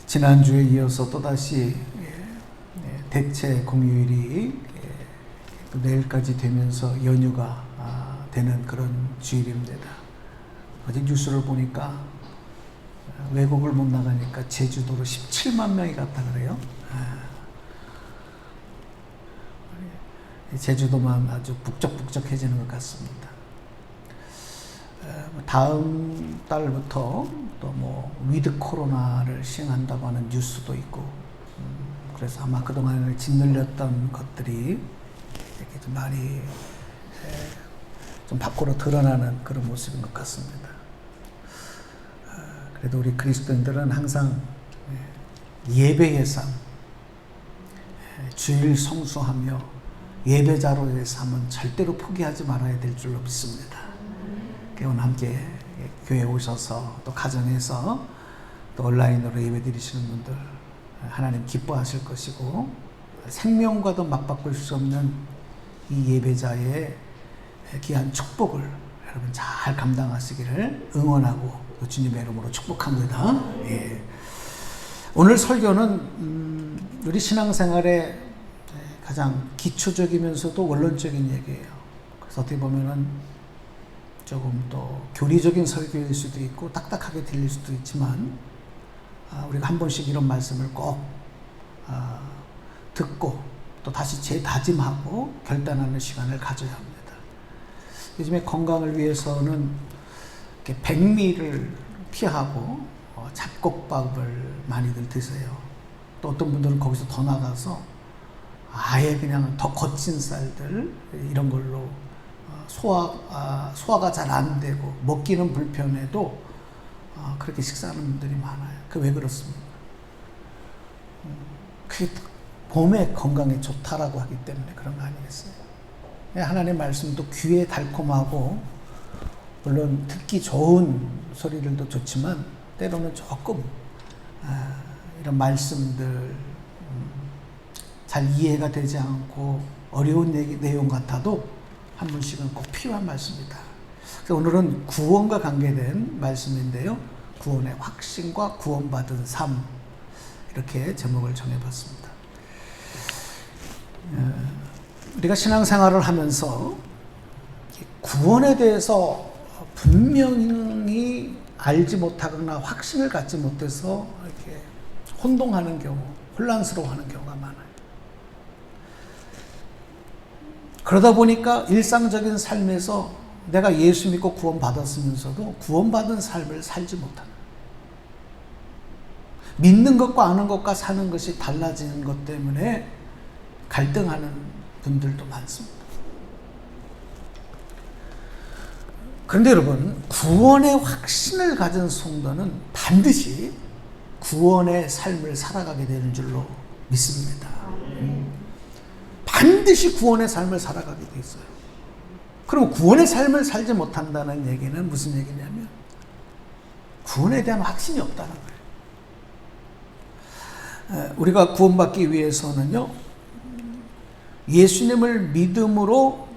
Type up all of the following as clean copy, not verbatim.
지난주에 이어서 또다시 대체 공휴일이 내일까지 되면서 연휴가 되는 그런 주일입니다. 어제 뉴스를 보니까 외국을 못 나가니까 제주도로 17만 명이 갔다 그래요. 제주도만 아주 북적북적해지는 것 같습니다. 다음 달부터 또 위드 코로나를 시행한다고 하는 뉴스도 있고, 그래서 아마 그동안에 짓눌렸던 것들이 이렇게 좀 많이 좀 밖으로 드러나는 그런 모습인 것 같습니다. 그래도 우리 그리스도인들은 항상 예배의 삶, 주일 성수하며 예배자로의 삶은 절대로 포기하지 말아야 될 줄로 믿습니다. 오늘 함께 교회에 오셔서 또 가정에서 또 온라인으로 예배 드리시는 분들 하나님 기뻐하실 것이고, 생명과도 맞바꿀 수 없는 이 예배자의 귀한 축복을 여러분 잘 감당하시기를 응원하고 주님의 이름으로 축복합니다. 예. 오늘 설교는 우리 신앙생활의 가장 기초적이면서도 원론적인 얘기예요. 그래서 어떻게 보면은 조금 또 교리적인 설교일 수도 있고 딱딱하게 들릴 수도 있지만, 우리가 한 번씩 이런 말씀을 꼭 듣고 또 다시 재다짐하고 결단하는 시간을 가져야 합니다. 요즘에 건강을 위해서는 이렇게 백미를 피하고 잡곡밥을 많이들 드세요. 또 어떤 분들은 거기서 더 나가서 아예 그냥 더 거친 쌀들 이런 걸로 소화가 잘 안 되고 먹기는 불편해도 그렇게 식사하는 분들이 많아요. 그 왜 그렇습니까? 그게 몸의 건강에 좋다라고 하기 때문에 그런 거 아니겠어요? 하나님의 말씀도 귀에 달콤하고 물론 듣기 좋은 소리들도 좋지만 때로는 조금 이런 말씀들 잘 이해가 되지 않고 어려운 내용 같아도 한 번씩은 꼭 필요한 말씀이다. 그래서 오늘은 구원과 관계된 말씀인데요. 구원의 확신과 구원받은 삶, 이렇게 제목을 정해봤습니다. 우리가 신앙생활을 하면서 구원에 대해서 분명히 알지 못하거나 확신을 갖지 못해서 이렇게 혼동하는 경우, 혼란스러워하는 경우가 많아요. 그러다 보니까 일상적인 삶에서 내가 예수 믿고 구원받았으면서도 구원받은 삶을 살지 못하는, 믿는 것과 아는 것과 사는 것이 달라지는 것 때문에 갈등하는 분들도 많습니다. 그런데 여러분, 구원의 확신을 가진 성도는 반드시 구원의 삶을 살아가게 되는 줄로 믿습니다. 반드시 구원의 삶을 살아가게 돼 있어요. 그럼 구원의 삶을 살지 못한다는 얘기는 무슨 얘기냐면 구원에 대한 확신이 없다는 거예요. 우리가 구원받기 위해서는요, 예수님을 믿음으로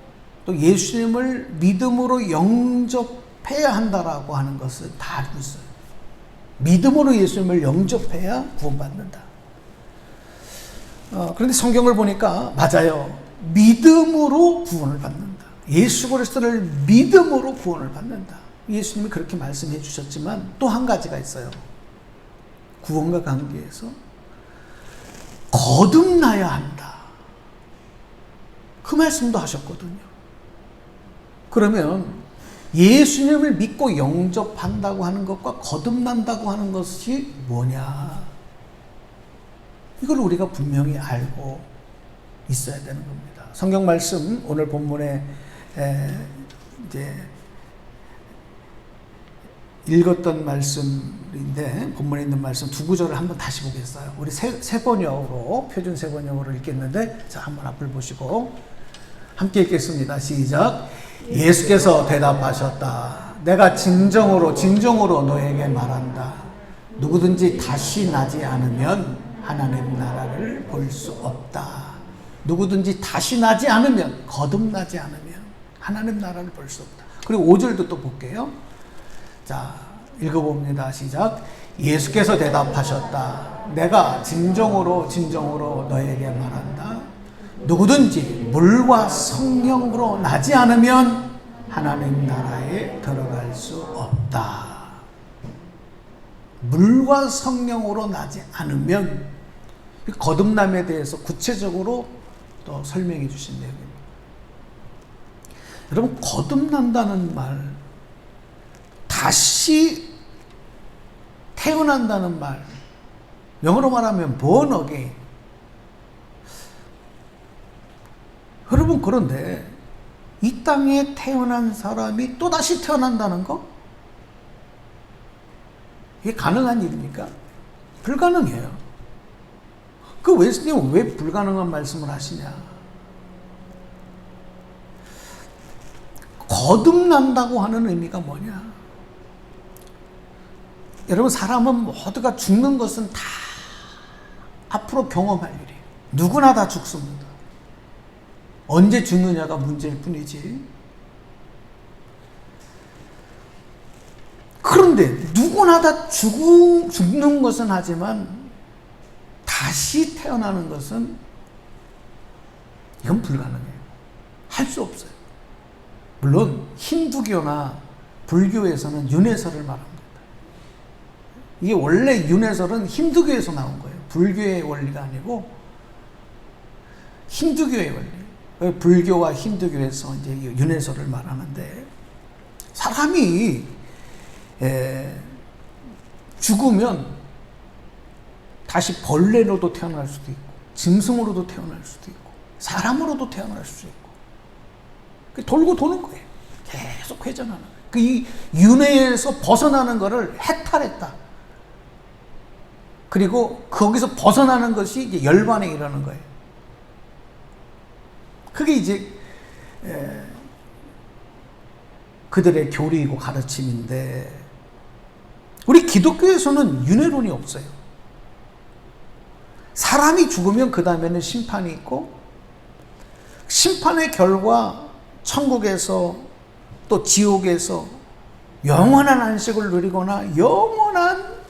또 예수님을 믿음으로 영접해야 한다라고 하는 것을 다 알고 있어요. 믿음으로 예수님을 영접해야 구원받는다. 그런데 성경을 보니까 맞아요. 믿음으로 구원을 받는다. 예수 그리스도를 믿음으로 구원을 받는다. 예수님이 그렇게 말씀해 주셨지만 또 한 가지가 있어요. 구원과 관계에서 거듭나야 한다. 그 말씀도 하셨거든요. 그러면 예수님을 믿고 영접한다고 하는 것과 거듭난다고 하는 것이 뭐냐? 이걸 우리가 분명히 알고 있어야 되는 겁니다. 성경 말씀, 오늘 본문에 이제 읽었던 말씀인데, 본문에 있는 말씀 두 구절을 한번 다시 보겠어요. 우리 새 번역으로, 표준 새 번역으로 읽겠는데, 자, 한번 앞을 보시고 함께 읽겠습니다. 시작. 예수께서 대답하셨다. 내가 진정으로 너에게 말한다. 누구든지 다시 나지 않으면 하나님 나라를 볼 수 없다. 누구든지 다시 나지 않으면, 거듭나지 않으면 하나님 나라를 볼 수 없다. 그리고 5절도 또 볼게요. 자, 읽어봅니다. 시작. 예수께서 대답하셨다. 내가 진정으로 너에게 말한다. 누구든지 물과 성령으로 나지 않으면 하나님 나라에 들어갈 수 없다. 물과 성령으로 나지 않으면, 거듭남에 대해서 구체적으로 또 설명해 주신 내용입니다. 여러분, 거듭난다는 말, 다시 태어난다는 말, 영어로 말하면 born again. 여러분, 그런데 이 땅에 태어난 사람이 또다시 태어난다는 거? 이게 가능한 일입니까? 불가능해요. 그 웨슬리는 왜 불가능한 말씀을 하시냐? 거듭난다고 하는 의미가 뭐냐? 여러분, 사람은 모두가 죽는 것은 다 앞으로 경험할 일이에요. 누구나 다 죽습니다. 언제 죽느냐가 문제일 뿐이지. 그런데 누구나 다 죽는 것은 하지만 다시 태어나는 것은 이건 불가능해요. 할 수 없어요. 물론 힌두교나 불교에서는 윤회설을 말합니다. 이게 원래 윤회설은 힌두교에서 나온 거예요. 불교의 원리가 아니고 힌두교의 원리. 불교와 힌두교에서 이제 윤회설을 말하는데, 사람이 죽으면 다시 벌레로도 태어날 수도 있고, 짐승으로도 태어날 수도 있고, 사람으로도 태어날 수도 있고, 돌고 도는 거예요. 계속 회전하는 거예요. 이 윤회에서 벗어나는 것을 해탈했다. 그리고 거기서 벗어나는 것이 이제 열반에 이르는 거예요. 그게 이제 그들의 교리이고 가르침인데, 우리 기독교에서는 윤회론이 없어요. 사람이 죽으면 그 다음에는 심판이 있고, 심판의 결과 천국에서 또 지옥에서 영원한 안식을 누리거나 영원한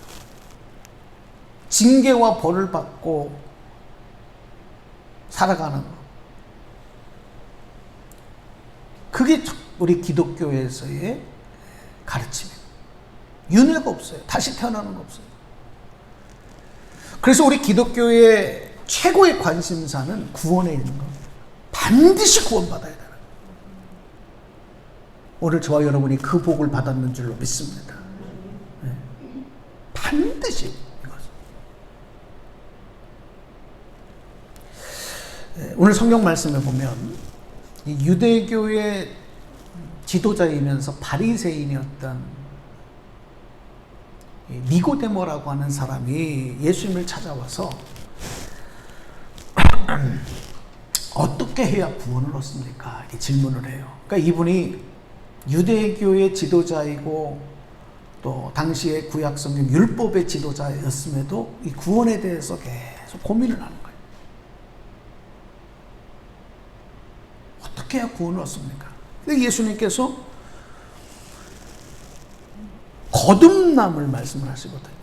징계와 벌을 받고 살아가는 것. 그게 우리 기독교에서의 가르침이에요. 윤회가 없어요. 다시 태어나는 거 없어요. 그래서 우리 기독교의 최고의 관심사는 구원에 있는 겁니다. 반드시 구원받아야 되는 거예요. 오늘 저와 여러분이 그 복을 받았는 줄로 믿습니다. 네. 반드시 이것은. 네. 오늘 성경 말씀에 보면 유대교의 지도자이면서 바리새인이었던 니고데모라고 하는 사람이 예수님을 찾아와서 어떻게 해야 구원을 얻습니까? 이렇게 질문을 해요. 그러니까 이분이 유대교의 지도자이고 또 당시의 구약성경 율법의 지도자였음에도 이 구원에 대해서 계속 고민을 하는 거예요. 어떻게 해야 구원을 얻습니까? 근데 예수님께서 거듭남을 말씀을 하시거든요.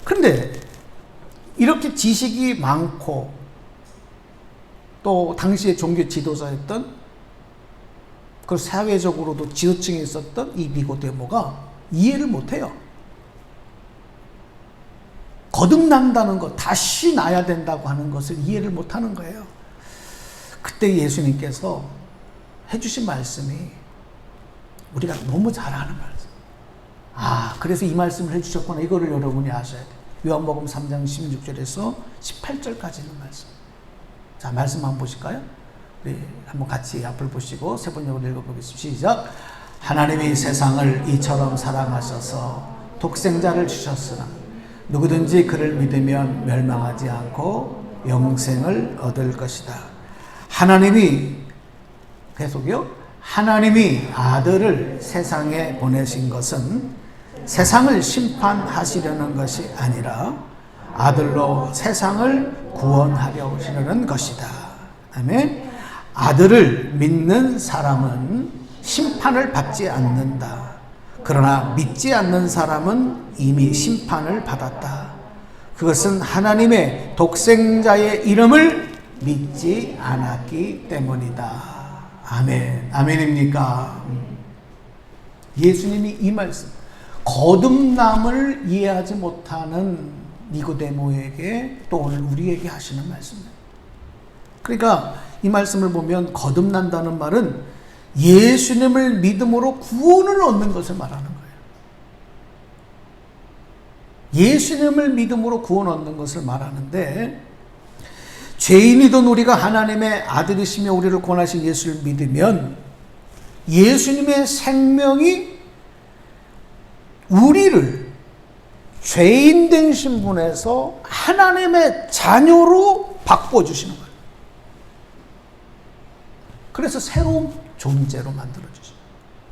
그런데 이렇게 지식이 많고 또 당시의 종교 지도자였던, 그 사회적으로도 지도층에 있었던 이 니고데모가 이해를 못해요. 거듭난다는 것, 다시 나야 된다고 하는 것을 이해를 못하는 거예요. 그때 예수님께서 해주신 말씀이 우리가 너무 잘 아는 말씀. 그래서 이 말씀을 해주셨구나. 이거를 여러분이 아셔야 돼요. 요한복음 3장 16절에서 18절까지 있는 말씀. 자, 말씀 한번 보실까요? 우리 한번 같이 앞을 보시고 세 번역으로 읽어보겠습니다. 시작. 하나님이 세상을 이처럼 사랑하셔서 독생자를 주셨으나 누구든지 그를 믿으면 멸망하지 않고 영생을 얻을 것이다. 하나님이, 계속요. 하나님이 아들을 세상에 보내신 것은 세상을 심판하시려는 것이 아니라 아들로 세상을 구원하려 하시려는 것이다. 아멘. 아들을 믿는 사람은 심판을 받지 않는다. 그러나 믿지 않는 사람은 이미 심판을 받았다. 그것은 하나님의 독생자의 이름을 믿지 않았기 때문이다. 아멘. 아멘입니까? 예수님이 이 말씀, 거듭남을 이해하지 못하는 니고데모에게 또 오늘 우리에게 하시는 말씀입니다. 그러니까 이 말씀을 보면 거듭난다는 말은 예수님을 믿음으로 구원을 얻는 것을 말하는 거예요. 예수님을 믿음으로 구원 얻는 것을 말하는데, 죄인이던 우리가 하나님의 아들이시며 우리를 구원하신 예수를 믿으면 예수님의 생명이 우리를 죄인 된 신분에서 하나님의 자녀로 바꿔주시는 거예요. 그래서 새로운 존재로 만들어주시죠.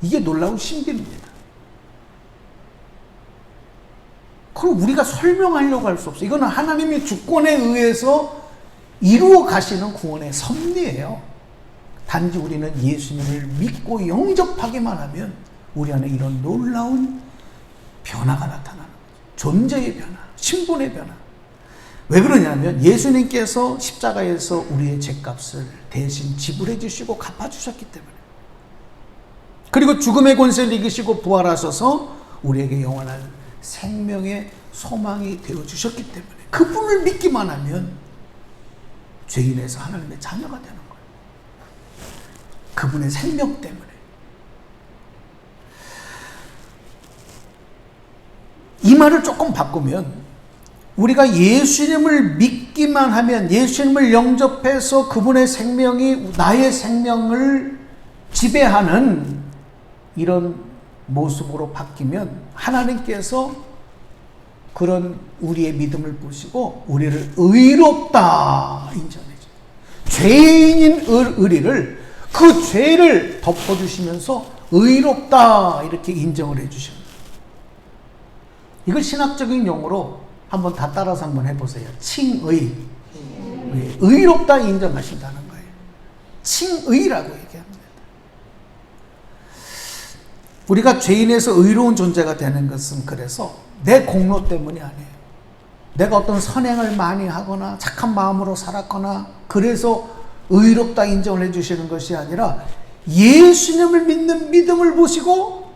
이게 놀라운 신비입니다. 그럼 우리가 설명하려고 할 수 없어요. 이거는 하나님의 주권에 의해서 이루어 가시는 구원의 섭리예요. 단지 우리는 예수님을 믿고 영접하기만 하면 우리 안에 이런 놀라운 변화가 나타나는 거죠. 존재의 변화, 신분의 변화. 왜 그러냐면 예수님께서 십자가에서 우리의 죄값을 대신 지불해 주시고 갚아주셨기 때문에, 그리고 죽음의 권세를 이기시고 부활하셔서 우리에게 영원한 생명의 소망이 되어주셨기 때문에 그분을 믿기만 하면 죄인에서 하나님의 자녀가 되는 거예요. 그분의 생명 때문에. 이 말을 조금 바꾸면 우리가 예수님을 믿기만 하면, 예수님을 영접해서 그분의 생명이 나의 생명을 지배하는 이런 모습으로 바뀌면 하나님께서 그런 우리의 믿음을 보시고 우리를 의롭다 인정해줘요. 죄인인 우리를, 그 죄를 덮어주시면서 의롭다 이렇게 인정을 해주셔요. 이걸 신학적인 용어로 한번 다 따라서 한번 해보세요. 칭의. 의롭다 인정하신다는 거예요. 칭의라고 얘기합니다. 우리가 죄인에서 의로운 존재가 되는 것은 그래서 내 공로 때문이 아니에요. 내가 어떤 선행을 많이 하거나 착한 마음으로 살았거나 그래서 의롭다 인정을 해주시는 것이 아니라 예수님을 믿는 믿음을 보시고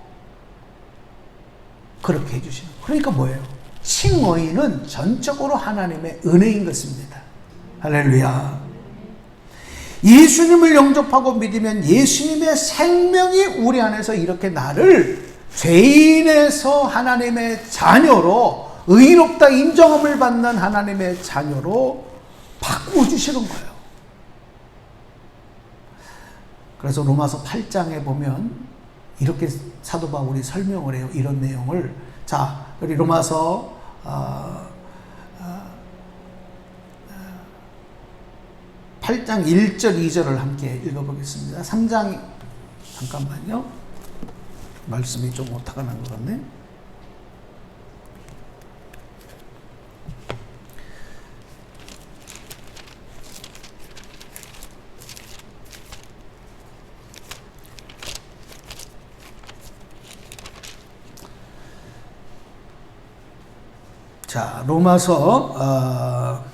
그렇게 해주시는 거예요. 그러니까 뭐예요? 칭의는 전적으로 하나님의 은혜인 것입니다. 할렐루야. 예수님을 영접하고 믿으면 예수님의 생명이 우리 안에서 이렇게 나를 죄인에서 하나님의 자녀로, 의롭다 인정함을 받는 하나님의 자녀로 바꾸어주시는 거예요. 그래서 로마서 8장에 보면 이렇게 사도 바울이 설명을 해요. 이런 내용을. 자, 우리 로마서 8장 1절 2절을 함께 읽어보겠습니다. 3장 잠깐만요. 말씀이 좀 오타가 난 것 같네. 자, 로마서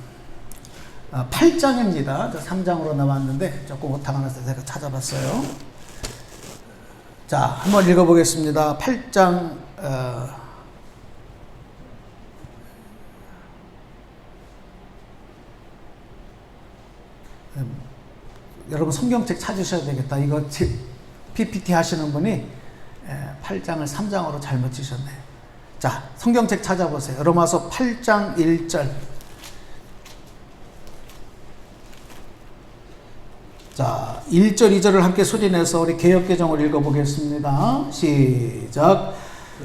8장입니다. 3장으로 나왔는데 조금 오타가 나서 제가 찾아봤어요. 자, 한번 읽어보겠습니다. 8장 여러분 성경책 찾으셔야 되겠다. 이거 PPT 하시는 분이 8장을 3장으로 잘못 치셨네요. 자, 성경책 찾아보세요. 로마서 8장 1절. 자, 1절, 2절을 함께 소리내서 우리 개역개정을 읽어보겠습니다. 시작.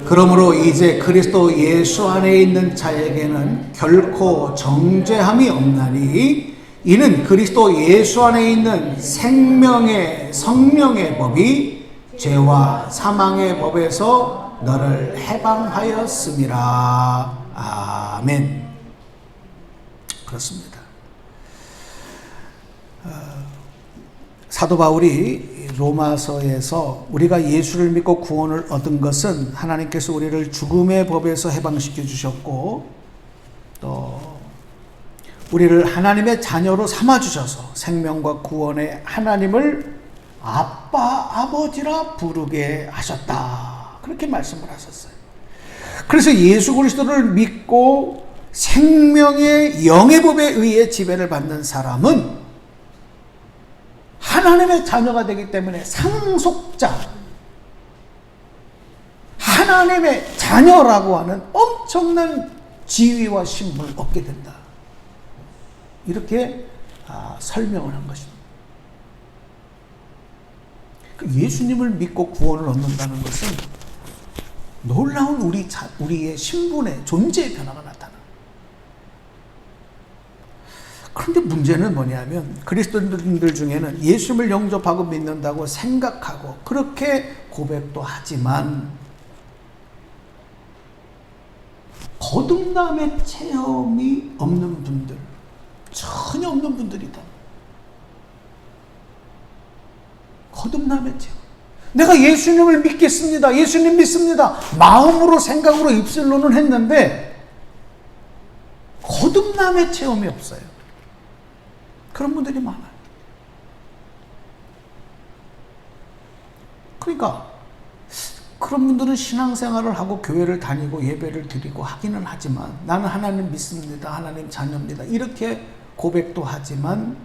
그러므로 이제 그리스도 예수 안에 있는 자에게는 결코 정죄함이 없나니 이는 그리스도 예수 안에 있는 생명의 성령의 법이 죄와 사망의 법에서 너를 해방하였음이라. 아멘. 그렇습니다. 사도 바울이 로마서에서 우리가 예수를 믿고 구원을 얻은 것은 하나님께서 우리를 죽음의 법에서 해방시켜 주셨고 또 우리를 하나님의 자녀로 삼아 주셔서 생명과 구원의 하나님을 아빠, 아버지라 부르게 하셨다. 그렇게 말씀을 하셨어요. 그래서 예수 그리스도를 믿고 생명의 영의 법에 의해 지배를 받는 사람은 하나님의 자녀가 되기 때문에 상속자, 하나님의 자녀라고 하는 엄청난 지위와 신분을 얻게 된다. 이렇게 설명을 한 것입니다. 예수님을 믿고 구원을 얻는다는 것은 놀라운 우리의 신분의 존재의 변화가 나타납니다. 그런데 문제는 뭐냐면 그리스도인들 중에는 예수님을 영접하고 믿는다고 생각하고 그렇게 고백도 하지만 거듭남의 체험이 없는 분들, 전혀 없는 분들이다. 거듭남의 체험. 내가 예수님을 믿겠습니다. 예수님 믿습니다. 마음으로 생각으로 입술로는 했는데 거듭남의 체험이 없어요. 그런 분들이 많아요. 그러니까 그런 분들은 신앙생활을 하고 교회를 다니고 예배를 드리고 하기는 하지만 나는 하나님 믿습니다. 하나님 자녀입니다. 이렇게 고백도 하지만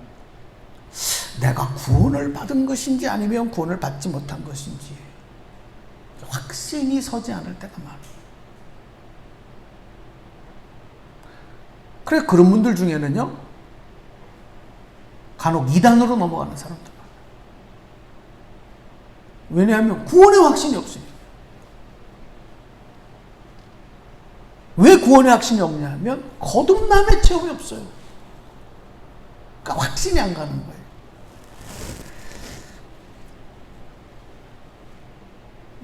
내가 구원을 받은 것인지 아니면 구원을 받지 못한 것인지 확신이 서지 않을 때가 많아요. 그래 그런 분들 중에는요 간혹 이단으로 넘어가는 사람들 많아요. 왜냐하면 구원의 확신이 없으니까. 왜 구원의 확신이 없냐면 거듭남의 체험이 없어요. 그러니까 확신이 안 가는 거예요.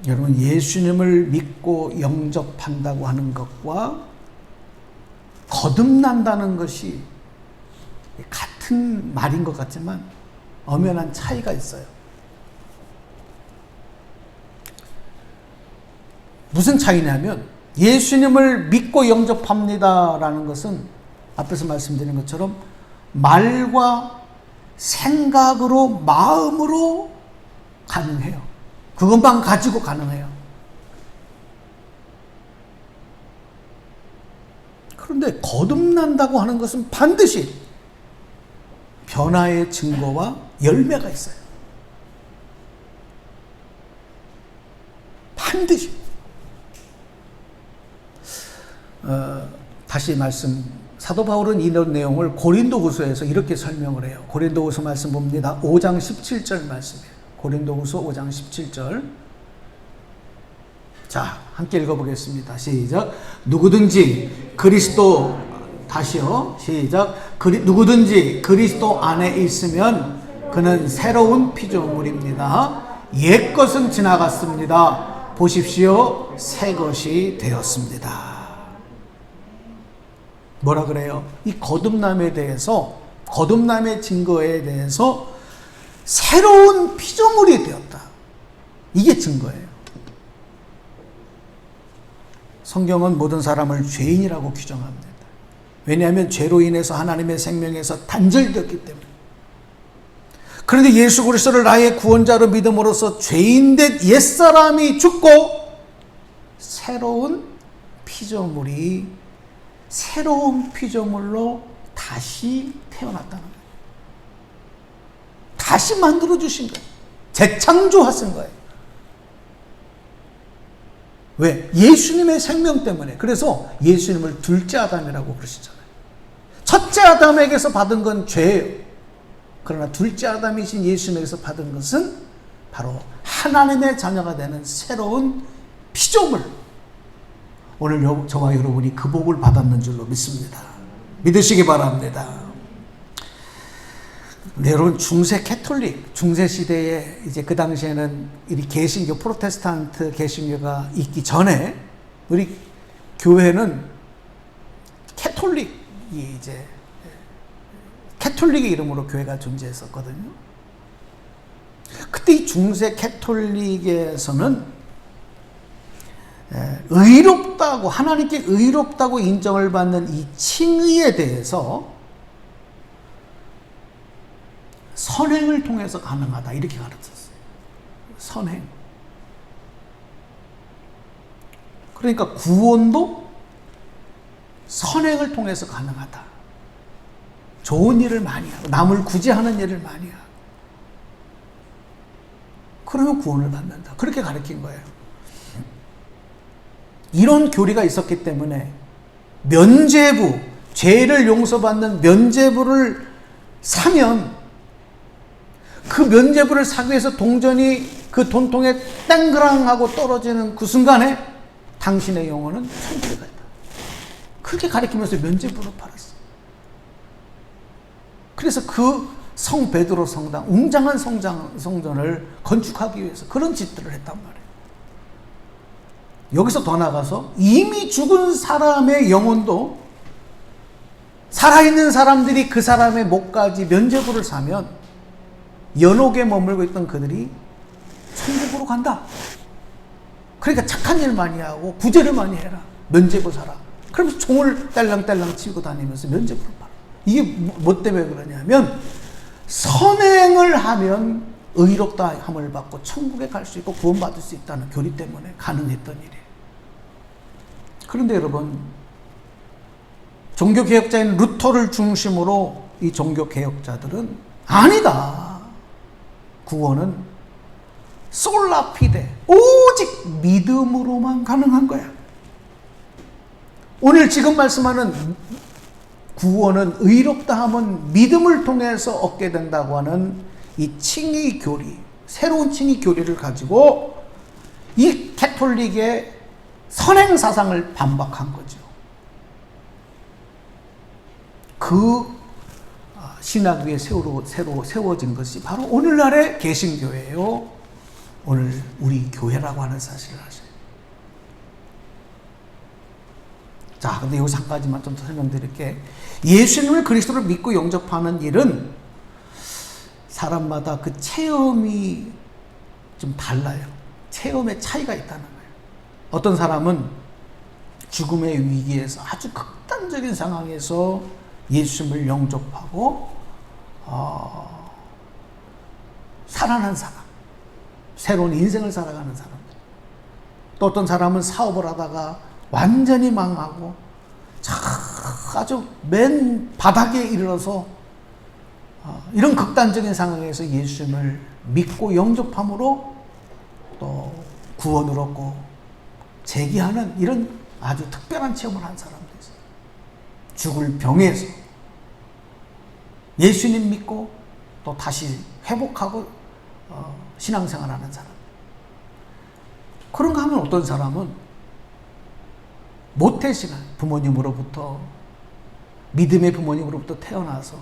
여러분 예수님을 믿고 영접한다고 하는 것과 거듭난다는 것이 같은 말인 것 같지만 엄연한 차이가 있어요. 무슨 차이냐면 예수님을 믿고 영접합니다라는 것은 앞에서 말씀드린 것처럼 말과 생각으로 마음으로 가능해요. 그것만 가지고 가능해요. 그런데 거듭난다고 하는 것은 반드시 변화의 증거와 열매가 있어요. 반드시. 다시 말씀, 사도 바울은 이런 내용을 고린도후서에서 이렇게 설명을 해요. 고린도후서 말씀 봅니다. 5장 17절 말씀이에요. 고린도후서 5장 17절. 자, 함께 읽어보겠습니다. 시작. 누구든지 그리스도, 다시요. 시작. 누구든지 그리스도 안에 있으면 그는 새로운 피조물입니다. 옛 것은 지나갔습니다. 보십시오. 새 것이 되었습니다. 뭐라 그래요? 이 거듭남에 대해서, 거듭남의 증거에 대해서 새로운 피조물이 되었다. 이게 증거예요. 성경은 모든 사람을 죄인이라고 규정합니다. 왜냐하면 죄로 인해서 하나님의 생명에서 단절되었기 때문에. 그런데 예수 그리스도를 나의 구원자로 믿음으로써 죄인된 옛사람이 죽고 새로운 피조물로 다시 태어났다는 거예요. 다시 만들어주신 거예요. 재창조하신 거예요. 왜? 예수님의 생명 때문에. 그래서 예수님을 둘째 아담이라고 그러시잖아요. 첫째 아담에게서 받은 건 죄예요. 그러나 둘째 아담이신 예수님에게서 받은 것은 바로 하나님의 자녀가 되는 새로운 피조물. 오늘 저와 여러분이 그 복을 받았는 줄로 믿습니다. 믿으시기 바랍니다. 근데 여러분 중세 캐톨릭, 중세 시대에 이제 그 당시에는 이 개신교, 프로테스탄트 개신교가 있기 전에 우리 교회는 캐톨릭의 이름으로 교회가 존재했었거든요. 그때 이 중세 캐톨릭에서는 의롭다고, 하나님께 의롭다고 인정을 받는 이 칭의에 대해서 선행을 통해서 가능하다, 이렇게 가르쳤어요. 선행. 그러니까 구원도 선행을 통해서 가능하다. 좋은 일을 많이 하고 남을 구제하는 일을 많이 하고 그러면 구원을 받는다. 그렇게 가르친 거예요. 이런 교리가 있었기 때문에 면죄부, 죄를 용서받는 면죄부를 사면 그 면죄부를 사기 위해서 동전이 그 돈통에 땡그랑 하고 떨어지는 그 순간에 당신의 영혼은 천국에 갈 거다. 그렇게 가르치면서 면죄부를 팔았어. 그래서 그 성 베드로 성당, 웅장한 성전을 건축하기 위해서 그런 짓들을 했단 말이에요. 여기서 더 나가서 이미 죽은 사람의 영혼도 살아있는 사람들이 그 사람의 목까지 면죄부를 사면 연옥에 머물고 있던 그들이 천국으로 간다. 그러니까 착한 일 많이 하고 구제를 많이 해라. 면죄부 사라. 그러면서 총을 딸랑딸랑 치고 다니면서 면죄부를 팔아. 이게 뭐 때문에 그러냐면 선행을 하면 의롭다 함을 받고 천국에 갈 수 있고 구원받을 수 있다는 교리 때문에 가능했던 일이에요. 그런데 여러분, 종교개혁자인 루터를 중심으로 이 종교개혁자들은 아니다. 구원은 솔라피데, 오직 믿음으로만 가능한 거야. 오늘 지금 말씀하는 구원은 의롭다 함은 믿음을 통해서 얻게 된다고 하는 이 칭의 교리, 새로운 칭의 교리를 가지고 이 캐톨릭의 선행 사상을 반박한 거죠. 그 신학 위에 새로 세워진 것이 바로 오늘날의 개신교예요. 오늘 우리 교회라고 하는 사실을 아셔요. 자, 근데 여기서 한 가지만 좀 더 설명드릴게. 예수님을 그리스도를 믿고 영접하는 일은 사람마다 그 체험이 좀 달라요. 체험의 차이가 있다는 거예요. 어떤 사람은 죽음의 위기에서 아주 극단적인 상황에서 예수님을 영접하고 살아난 사람, 새로운 인생을 살아가는 사람들. 또 어떤 사람은 사업을 하다가 완전히 망하고 아주 맨 바닥에 이르러서 이런 극단적인 상황에서 예수님을 믿고 영접함으로 또 구원을 얻고 재기하는 이런 아주 특별한 체험을 한 사람도 있어요. 죽을 병에서 예수님 믿고 또 다시 회복하고 신앙생활하는 사람. 그런가 하면 어떤 사람은 모태신앙, 부모님으로부터, 믿음의 부모님으로부터 태어나서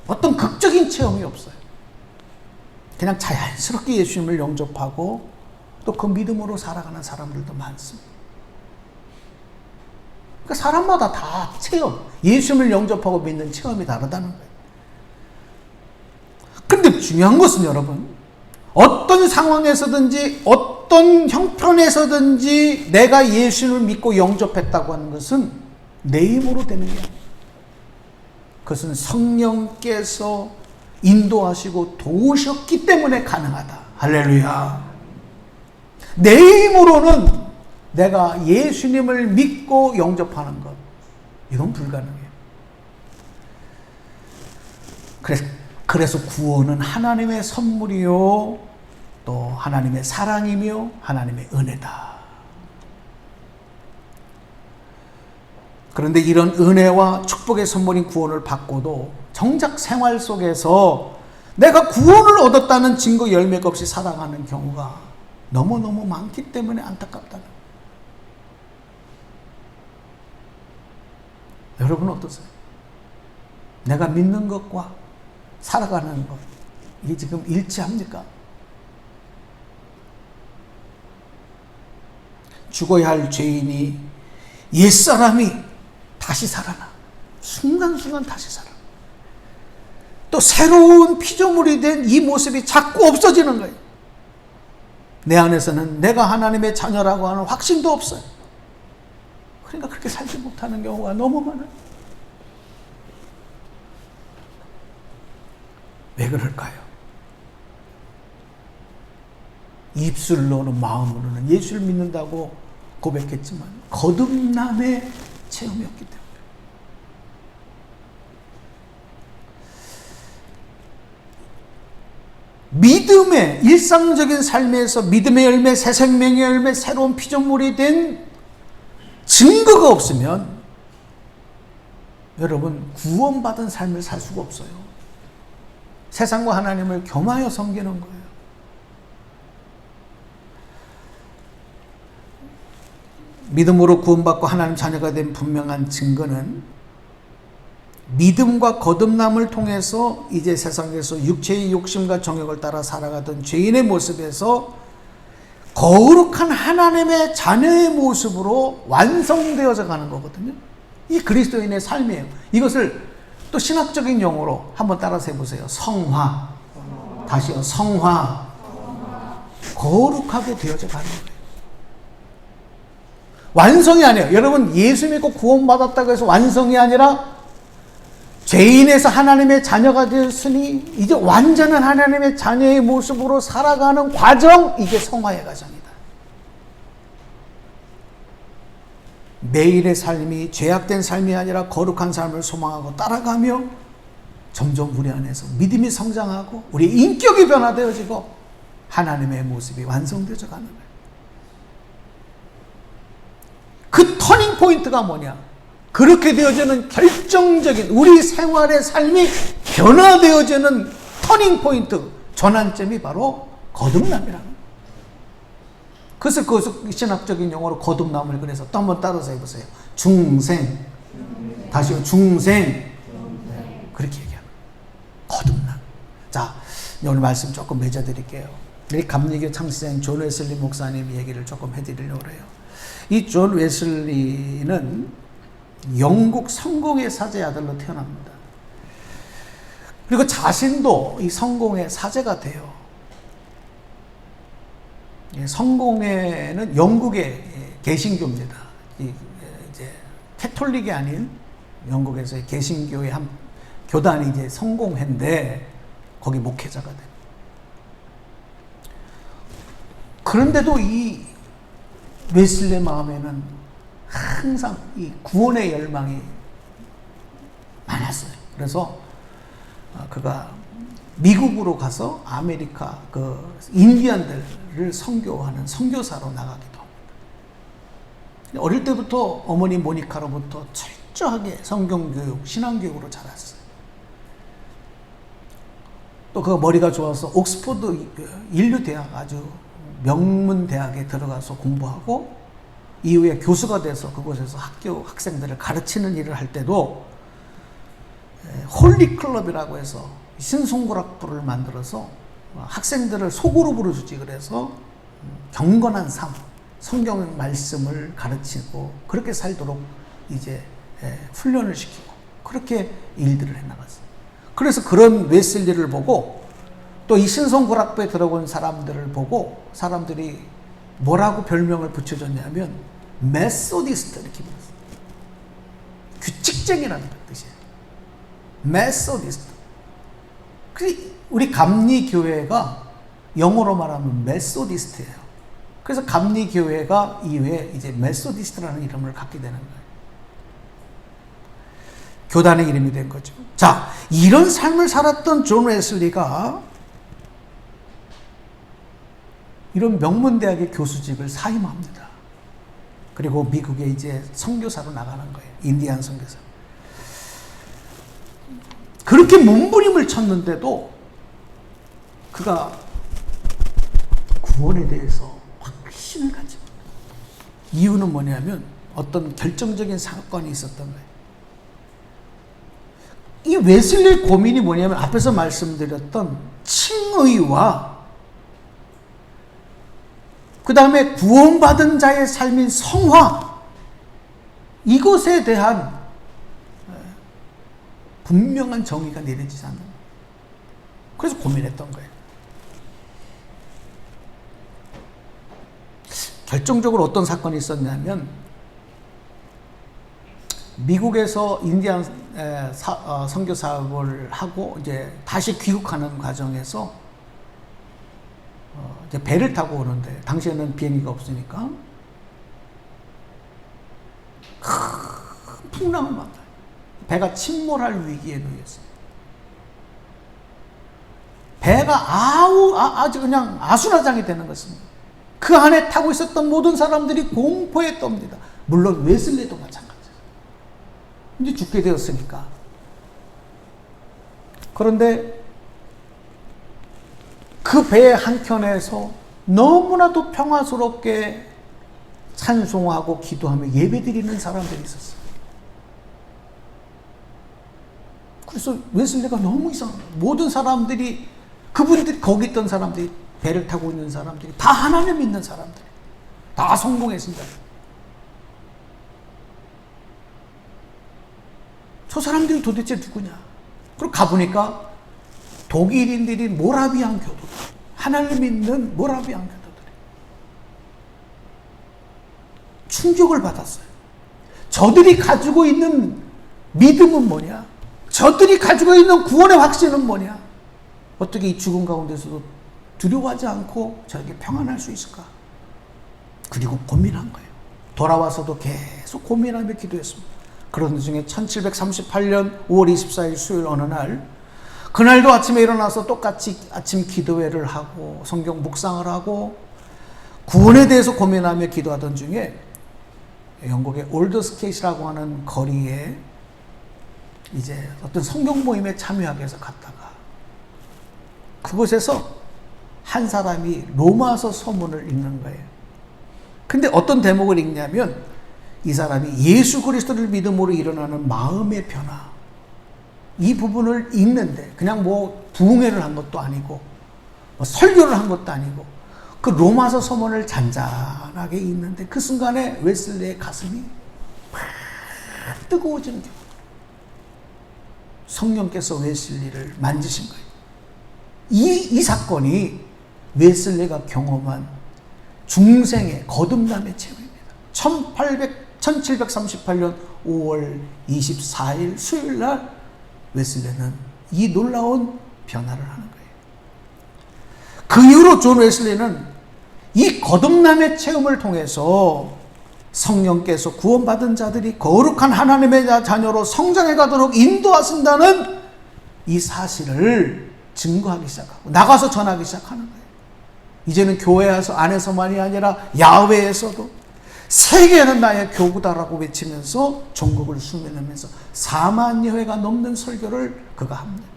어떤 극적인 체험이 없어요. 그냥 자연스럽게 예수님을 영접하고 또 그 믿음으로 살아가는 사람들도 많습니다. 그러니까 사람마다 다 체험, 예수님을 영접하고 믿는 체험이 다르다는 거예요. 그런데 중요한 것은 여러분, 어떤 상황에서든지 어떤 형편에서든지 내가 예수님을 믿고 영접했다고 하는 것은 내 힘으로 되는 게 아니에요. 그것은 성령께서 인도하시고 도우셨기 때문에 가능하다. 할렐루야. 내 힘으로는 내가 예수님을 믿고 영접하는 것, 이건 불가능해요. 그래서 구원은 하나님의 선물이요, 또 하나님의 사랑이며 하나님의 은혜다. 그런데 이런 은혜와 축복의 선물인 구원을 받고도 정작 생활 속에서 내가 구원을 얻었다는 증거 열매가 없이 살아가는 경우가 너무너무 많기 때문에 안타깝다는 거예요. 여러분 어떠세요? 내가 믿는 것과 살아가는 것, 이게 지금 일치합니까? 죽어야 할 죄인이 옛사람이 다시 살아나. 순간순간 다시 살아. 또 새로운 피조물이 된 이 모습이 자꾸 없어지는 거예요. 내 안에서는 내가 하나님의 자녀라고 하는 확신도 없어요. 그러니까 그렇게 살지 못하는 경우가 너무 많아요. 왜 그럴까요? 입술로는 마음으로는 예수를 믿는다고 고백했지만 거듭남의 체험이 없기 때문에. 믿음의 일상적인 삶에서 믿음의 열매, 새 생명의 열매, 새로운 피조물이 된 증거가 없으면 여러분 구원받은 삶을 살 수가 없어요. 세상과 하나님을 겸하여 섬기는 거예요. 믿음으로 구원받고 하나님 자녀가 된 분명한 증거는 믿음과 거듭남을 통해서 이제 세상에서 육체의 욕심과 정욕을 따라 살아가던 죄인의 모습에서 거룩한 하나님의 자녀의 모습으로 완성되어져 가는 거거든요. 이 그리스도인의 삶이에요. 이것을 또 신학적인 용어로 한번 따라서 해보세요. 성화. 다시요. 성화. 거룩하게 되어져 가는 거예요. 완성이 아니에요. 여러분 예수 믿고 구원받았다고 해서 완성이 아니라 죄인에서 하나님의 자녀가 되었으니 이제 완전한 하나님의 자녀의 모습으로 살아가는 과정, 이게 성화의 과정이다. 매일의 삶이 죄악된 삶이 아니라 거룩한 삶을 소망하고 따라가며 점점 우리 안에서 믿음이 성장하고 우리의 인격이 변화되어지고 하나님의 모습이 완성되어져 가는 거예요. 그 터닝 포인트가 뭐냐? 그렇게 되어지는 결정적인 우리 생활의 삶이 변화되어지는 터닝 포인트, 전환점이 바로 거듭남이라는 거예요. 그래서 그 신학적인 용어로 거듭남을 그래서 또 한번 따라서 해보세요. 중생. 다시요. 중생. 네, 그렇게 얘기합니다. 거듭남. 자, 오늘 말씀 조금 맺어드릴게요. 우리 감리교 창시자인 존 웨슬리 목사님 얘기를 조금 해드리려고 해요. 이 존 웨슬리는 영국 성공의 사제의 아들로 태어납니다. 그리고 자신도 이 성공의 사제가 돼요. 성공회는 영국의 개신교입니다. 이제 캐톨릭이 아닌 영국에서의 개신교의 한 교단이 이제 성공회인데 거기 목회자가 됩니다. 그런데도 이 웨슬리의 마음에는 항상 이 구원의 열망이 많았어요. 그래서 그가 미국으로 가서 아메리카 그 인디언들을 선교하는 선교사로 나가기도 합니다. 어릴 때부터 어머니 모니카로부터 철저하게 성경교육, 신앙교육으로 자랐어요. 또 그가 머리가 좋아서 옥스퍼드 인류대학 아주 명문 대학에 들어가서 공부하고 이후에 교수가 돼서 그곳에서 학교 학생들을 가르치는 일을 할 때도 홀리클럽이라고 해서 신송구락부를 만들어서 학생들을 소그룹으로 조직을 해서 경건한 삶, 성경 말씀을 가르치고 그렇게 살도록 이제 훈련을 시키고 그렇게 일들을 해나갔어요. 그래서 그런 웨슬리를 보고 또 이 신송구락부에 들어온 사람들을 보고 사람들이 뭐라고 별명을 붙여줬냐면 메소디스트 이렇게 불렀어요. 규칙쟁이라는 뜻이에요. 메소디스트. 우리 감리교회가 영어로 말하면 메소디스트예요. 그래서 감리교회가 이후에 이제 메소디스트라는 이름을 갖게 되는 거예요. 교단의 이름이 된 거죠. 자, 이런 삶을 살았던 존 웨슬리가 이런 명문대학의 교수직을 사임합니다. 그리고 미국에 이제 선교사로 나가는 거예요. 인디안 선교사. 그렇게 몸부림을 쳤는데도 그가 구원에 대해서 확신을 가집니다. 이유는 뭐냐면 어떤 결정적인 사건이 있었던 거예요. 이 웨슬리의 고민이 뭐냐면 앞에서 말씀드렸던 칭의와 그 다음에 구원받은 자의 삶인 성화, 이것에 대한 분명한 정의가 내려지지 않는 거예요. 그래서 고민했던 거예요. 결정적으로 어떤 사건이 있었냐면 미국에서 인디안 선교 사업을 하고 이제 다시 귀국하는 과정에서 이제 배를 타고 오는데 당시에는 비행기가 없으니까 큰 풍랑을 만나요. 배가 침몰할 위기에 놓였어요. 배가 아주 그냥 아수라장이 되는 것입니다. 그 안에 타고 있었던 모든 사람들이 공포에 떱니다. 물론 웨슬리도 마찬가지예요. 이제 죽게 되었으니까. 그런데 그 배 한켠에서 너무나도 평화스럽게 찬송하고 기도하며 예배드리는 사람들이 있었어요. 그래서 웨슬리가 너무 이상해요. 모든 사람들이, 그분들이, 거기 있던 사람들이, 배를 타고 있는 사람들이 다 하나님 믿는 사람들, 다 성공했습니다. 저 사람들이 도대체 누구냐? 그리고 가보니까 독일인들이 모라비안 교도들, 하나님 믿는 모라비안 교도들. 충격을 받았어요. 저들이 가지고 있는 믿음은 뭐냐? 저들이 가지고 있는 구원의 확신은 뭐냐? 어떻게 이 죽음 가운데서도 두려워하지 않고 저에게 평안할 수 있을까? 그리고 고민한 거예요. 돌아와서도 계속 고민하며 기도했습니다. 그런 중에 1738년 5월 24일 수요일 어느 날, 그날도 아침에 일어나서 똑같이 아침 기도회를 하고 성경 묵상을 하고 구원에 대해서 고민하며 기도하던 중에 영국의 올더스케이트라고 하는 거리에 이제 어떤 성경 모임에 참여하기 위해서 갔다가 그곳에서 한 사람이 로마서 서문을 읽는 거예요. 근데 어떤 대목을 읽냐면 이 사람이 예수 그리스도를 믿음으로 일어나는 마음의 변화, 이 부분을 읽는데 그냥 뭐 부흥회를 한 것도 아니고 뭐 설교를 한 것도 아니고 그 로마서 서문을 잔잔하게 읽는데 그 순간에 웨슬리의 가슴이 막 뜨거워지는 게, 성령께서 웨슬리를 만지신 거예요. 이 사건이 웨슬리가 경험한 중생의 거듭남의 체험입니다. 1738년 5월 24일 수요일 날 웨슬리는 이 놀라운 변화를 하는 거예요. 그 이후로 존 웨슬리는 이 거듭남의 체험을 통해서 성령께서 구원받은 자들이 거룩한 하나님의 자녀로 성장해 가도록 인도하신다는 이 사실을 증거하기 시작하고 나가서 전하기 시작하는 거예요. 이제는 교회 안에서만이 아니라 야외에서도 세계는 나의 교구다라고 외치면서 전국을 수면하면서 4만여 회가 넘는 설교를 그가 합니다.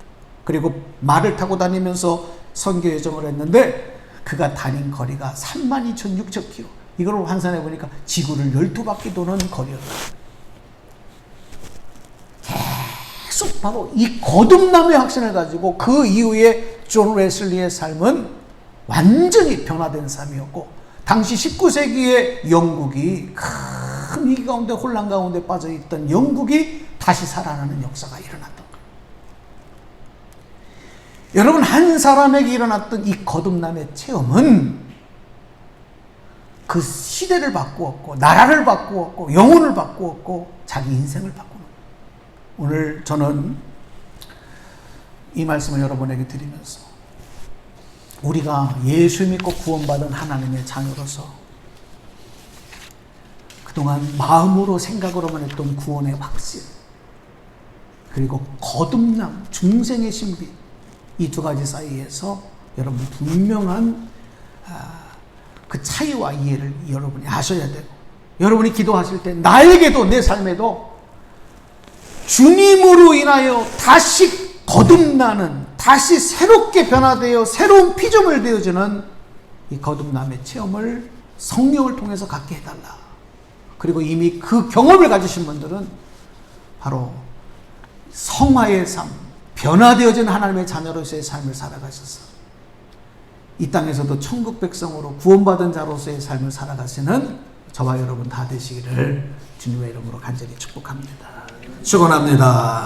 그리고 말을 타고 다니면서 선교 여정을 했는데 그가 다닌 거리가 32,600km. 이걸 환산해 보니까 지구를 12바퀴 도는 거리였다. 계속 바로 이 거듭남의 확신을 가지고 그 이후에 존 웨슬리의 삶은 완전히 변화된 삶이었고, 당시 19세기의 영국이 큰 위기 가운데 혼란 가운데 빠져있던 영국이 다시 살아나는 역사가 일어났던 거예요. 여러분, 한 사람에게 일어났던 이 거듭남의 체험은 그 시대를 바꾸었고 나라를 바꾸었고 영혼을 바꾸었고 자기 인생을 바꾸는 거예요. 오늘 저는 이 말씀을 여러분에게 드리면서 우리가 예수 믿고 구원받은 하나님의 자녀로서 그동안 마음으로 생각으로만 했던 구원의 확신, 그리고 거듭남, 중생의 신비, 이 두 가지 사이에서 여러분 분명한 그 차이와 이해를 여러분이 하셔야 되고, 여러분이 기도하실 때 나에게도, 내 삶에도 주님으로 인하여 다시 거듭나는, 다시 새롭게 변화되어 새로운 피조물 되어지는 이 거듭남의 체험을 성령을 통해서 갖게 해달라. 그리고 이미 그 경험을 가지신 분들은 바로 성화의 삶, 변화되어진 하나님의 자녀로서의 삶을 살아가셔서 이 땅에서도 천국 백성으로 구원받은 자로서의 삶을 살아가시는 저와 여러분 다 되시기를 주님의 이름으로 간절히 축복합니다. 축원합니다.